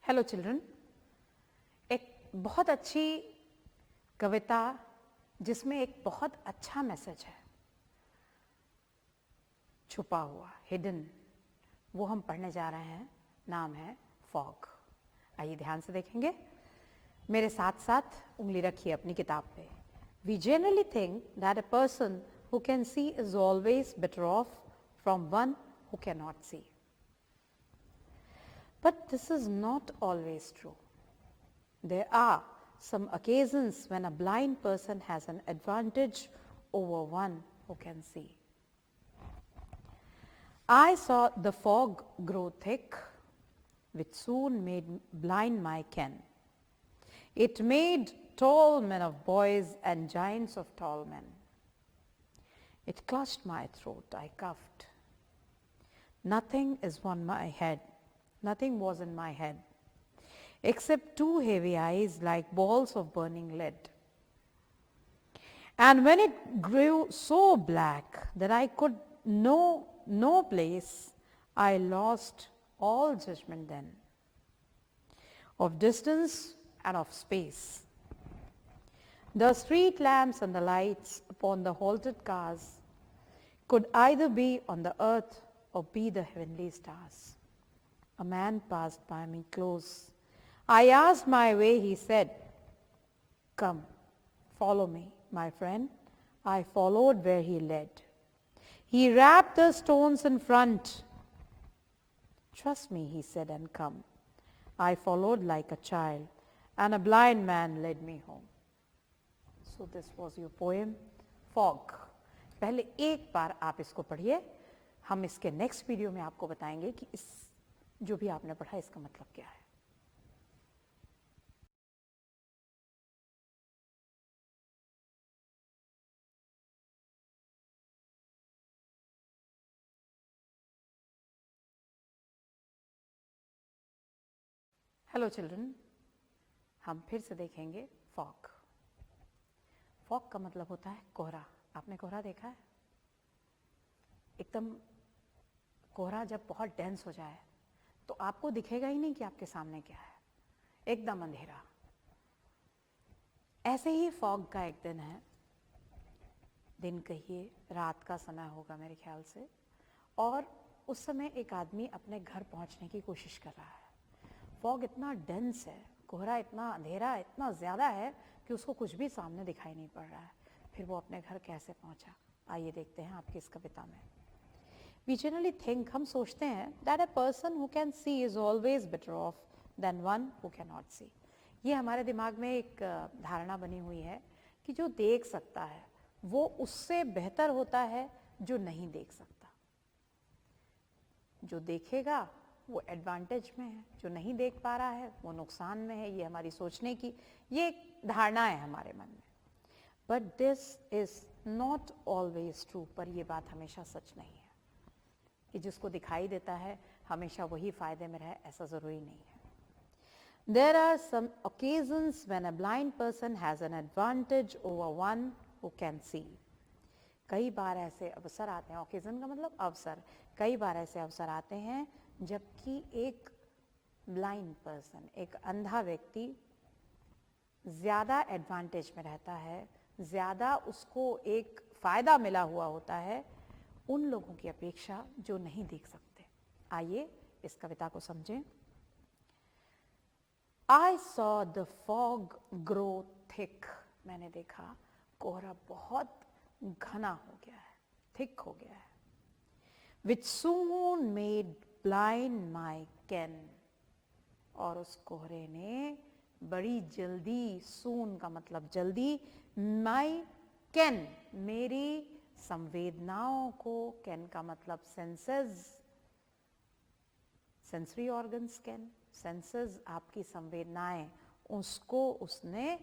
Hello children, एक बहुत अच्छी कविता जिसमें एक बहुत अच्छा मैसेज है छुपा हुआ, हिडन, वो हम पढ़ने जा रहे हैं। नाम है फॉग। आइए ध्यान से देखेंगे, मेरे साथ साथ उंगली रखिए अपनी किताब पे। We generally think that a person who can see is always better off from one who cannot see. But this is not always true. There are some occasions when a blind person has an advantage over one who can see. I saw the fog grow thick, which soon made blind my ken. It made tall men of boys and giants of tall men. It clutched my throat, I coughed. Nothing was in my head, except two heavy eyes like balls of burning lead. And when it grew so black that I could know no place, I lost all judgment then of distance and of space. The street lamps and the lights upon the halted cars could either be on the earth or be the heavenly stars. A man passed by me close. I asked my way. He said, "Come, follow me, my friend." I followed where he led. He rapped the stones in front. "Trust me," he said, "and come." I followed like a child, and a blind man led me home. So this was your poem, Fog. पहले एक बार आप इसको पढ़िए, हम इसके next video में आपको बताएंगे कि इस जो भी आपने पढ़ा इसका मतलब क्या है। हेलो चिल्ड्रन, हम फिर से देखेंगे फॉग। फॉग का मतलब होता है कोहरा। आपने कोहरा देखा है? एकदम कोहरा जब बहुत डेंस हो जाए तो आपको दिखेगा ही नहीं कि आपके सामने क्या है, एकदम अंधेरा। ऐसे ही फॉग का एक दिन है, दिन कहिए, रात का समय होगा मेरे ख्याल से, और उस समय एक आदमी अपने घर पहुंचने की कोशिश कर रहा है। फॉग इतना डेंस है, कोहरा इतना अंधेरा, इतना ज़्यादा है कि उसको कुछ भी सामने दिखाई नहीं पड़ रहा है। फिर वो अपने घर कैसे पहुंचा, आइए देखते हैं आपकी इस कविता में। We generally think, हम सोचते हैं, that a person who can see is always better off than one who cannot see. ये हमारे दिमाग में एक धारणा बनी हुई है कि जो देख सकता है वो उससे बेहतर होता है जो नहीं देख सकता। जो देखेगा वो एडवांटेज में है, जो नहीं देख पा रहा है वो नुकसान में है। ये हमारी सोचने की ये एक धारणा है हमारे मन में। But this is not always true. पर ये बात हमेशा सच नहीं है कि जिसको दिखाई देता है हमेशा वही फायदे में रहे, ऐसा जरूरी नहीं है। There are some occasions when a blind person has an advantage over one who can see. कई बार ऐसे अवसर आते हैं, ओकेजन का मतलब अवसर, कई बार ऐसे अवसर आते हैं जबकि एक ब्लाइंड पर्सन, एक अंधा व्यक्ति ज्यादा एडवांटेज में रहता है, ज्यादा उसको एक फायदा मिला हुआ होता है उन लोगों की अपेक्षा जो नहीं देख सकते। आइए इस कविता को समझें। I saw the fog grow thick. मैंने देखा कोहरा बहुत घना हो गया है, थिक हो गया है। Which soon made blind my ken. और उस कोहरे ने बड़ी जल्दी, soon का मतलब जल्दी, my ken, मेरी संवेदनाओं को, कैन का मतलब senses, sensory organs, can senses, आपकी संवेदनाएं, उसको उसने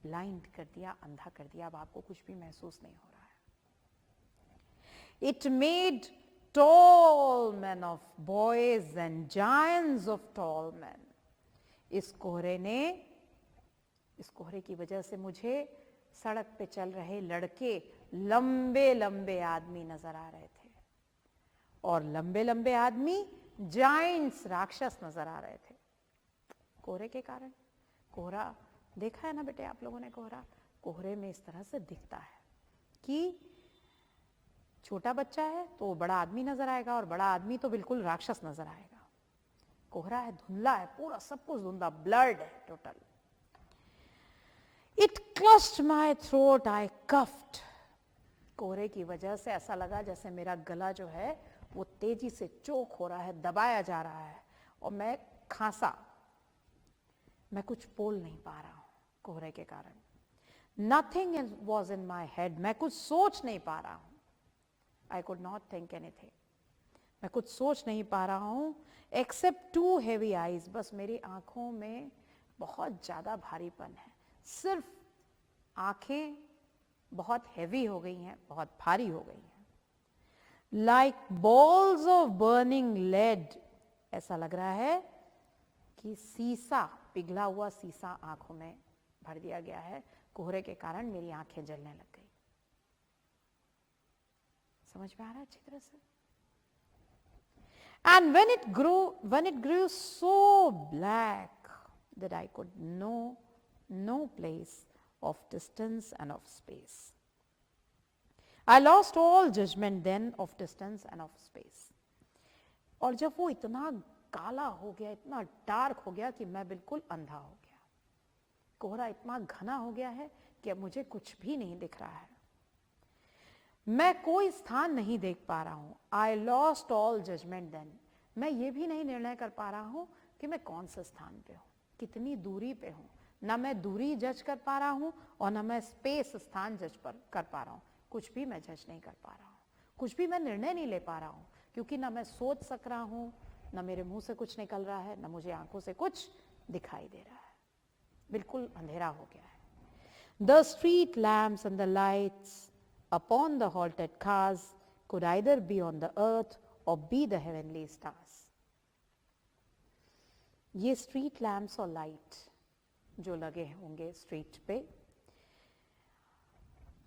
ब्लाइंड कर दिया, अंधा कर दिया। अब आपको कुछ भी महसूस नहीं हो रहा है। It made tall man of boys and giants of tall man. इस कोहरे की वजह से मुझे सड़क पे चल रहे लड़के, लंबे लंबे आदमी नजर आ रहे थे, और लंबे लंबे आदमी जाइंट्स, राक्षस नजर आ रहे थे। कोहरे के कारण। कोहरा देखा है ना बेटे आप लोगों ने, कोहरे में इस तरह से दिखता है कि छोटा बच्चा है तो बड़ा आदमी नजर आएगा और बड़ा आदमी तो बिल्कुल राक्षस नजर आएगा। कोहरा है, धुंधला है, पूरा सब कुछ धुंधला, ब्लर्ड है total. It clutched my throat, I coughed. कोहरे की वजह से ऐसा लगा जैसे मेरा गला जो है वो तेजी से चोक हो रहा है, दबाया जा रहा है और मैं खांसा, मैं कुछ बोल नहीं पा रहा हूं कोहरे के कारण। Nothing was in my head, मैं कुछ सोच नहीं पा रहा हूं। I could not think anything, मैं कुछ सोच नहीं पा रहा हूं एक्सेप्ट 2 हेवी आईज, बस मेरी आंखों में बहुत ज्यादा भारीपन है। सिर्फ आंखें बहुत हेवी हो गई हैं, बहुत भारी हो गई हैं। Like balls of burning lead, ऐसा लग रहा है कि सीसा, पिघला हुआ सीसा आंखों में भर दिया गया है। कोहरे के कारण मेरी आंखें जलने लग गई। समझ में आ रहा है अच्छी तरह से? And when it grew so black that I could know no place of distance and of space. I lost all judgment then of distance and of space. और जब वो इतना काला हो गया, इतना डार्क हो गया कि मैं बिल्कुल अंधा हो गया, कोहरा इतना घना हो गया है कि अब मुझे कुछ भी नहीं दिख रहा है, मैं कोई स्थान नहीं देख पा रहा हूं। I lost all judgement then, मैं ये भी नहीं निर्णय कर पा रहा हूं कि मैं कौन से स्थान पे हूं, कितनी दूरी पे हूं। ना मैं दूरी जज कर पा रहा हूं और ना मैं स्पेस, स्थान जज कर पा रहा हूं। कुछ भी मैं जज नहीं कर पा रहा हूं, कुछ भी मैं निर्णय नहीं ले पा रहा हूं, क्योंकि ना मैं सोच सक रहा हूं, ना मेरे मुंह से कुछ निकल रहा है, ना मुझे आंखों से कुछ दिखाई दे रहा है। बिल्कुल अंधेरा हो गया है। The street lamps and the lights upon the halted cars could either be on the earth or be the heavenly stars. ये स्ट्रीट लैम्प्स और लाइट जो लगे होंगे स्ट्रीट पे,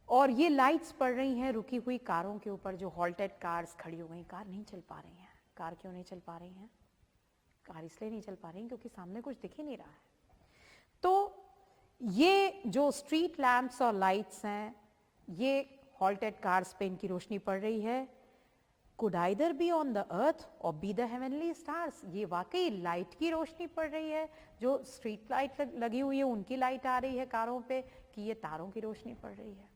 और ये लाइट्स पड़ रही हैं रुकी हुई कारों के ऊपर, जो हॉल्टेड कार्स खड़ी हो गई। कार नहीं चल पा रही हैं। कार क्यों नहीं चल पा रही हैं? कार इसलिए नहीं चल पा रही हैं क्योंकि सामने कुछ दिख ही नहीं रहा है। तो ये जो स्ट्रीट लैम्प्स और लाइट्स हैं, ये हॉल्टेड कार्स पे इनकी रोशनी पड़ रही है। Could either be on the earth और बी द हेवनली स्टार्स, ये वाकई लाइट की रोशनी पड़ रही है, जो स्ट्रीट लाइट लगी हुई है उनकी लाइट आ रही है कारों पे, कि ये तारों की रोशनी पड़ रही है।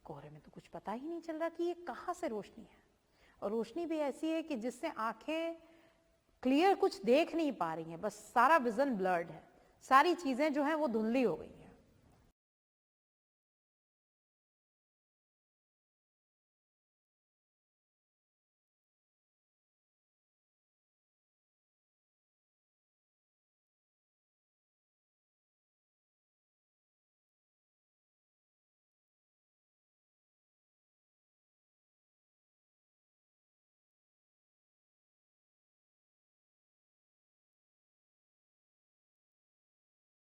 कोहरे में तो कुछ पता ही नहीं चल रहा कि ये कहां से रोशनी है, और रोशनी भी ऐसी है कि जिससे आंखें क्लियर कुछ देख नहीं पा रही हैं, बस सारा विजन ब्लर्ड है, सारी चीजें जो हैं वो धुंधली हो गई हैं।